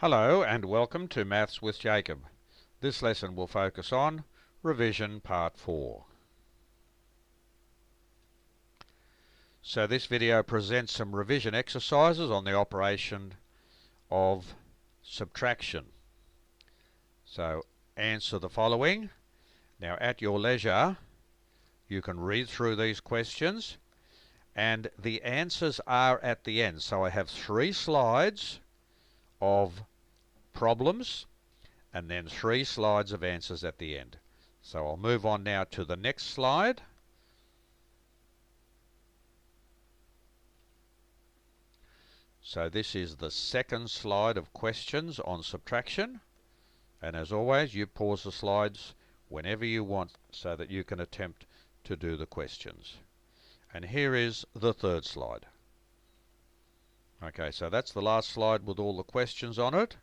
Hello and welcome to Maths with Jacob. This lesson will focus on Revision Part 4. So this video presents some revision exercises on the operation of subtraction. So answer the following. Now at your leisure you can read through these questions and the answers are at the end. So I have 3 slides of problems and then 3 slides of answers at the end. So I'll move on now to the next slide. So this is the second slide of questions on subtraction, and as always you pause the slides whenever you want so that you can attempt to do the questions. And here is the third slide. Okay, so that's the last slide with all the questions on it.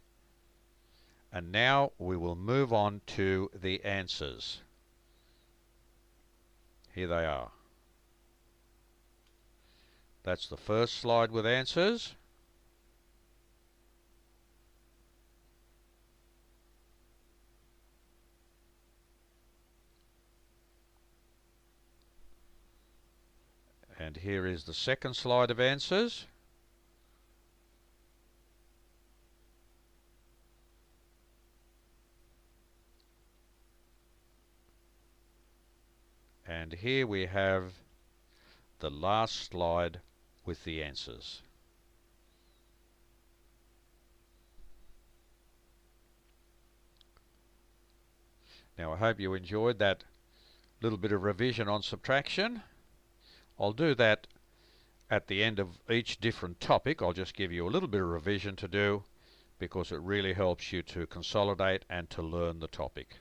And now we will move on to the answers. Here they are. That's the first slide with answers. And here is the second slide of answers. And here we have the last slide with the answers. Now I hope you enjoyed that little bit of revision on subtraction. I'll do that at the end of each different topic. I'll just give you a little bit of revision to do because it really helps you to consolidate and to learn the topic.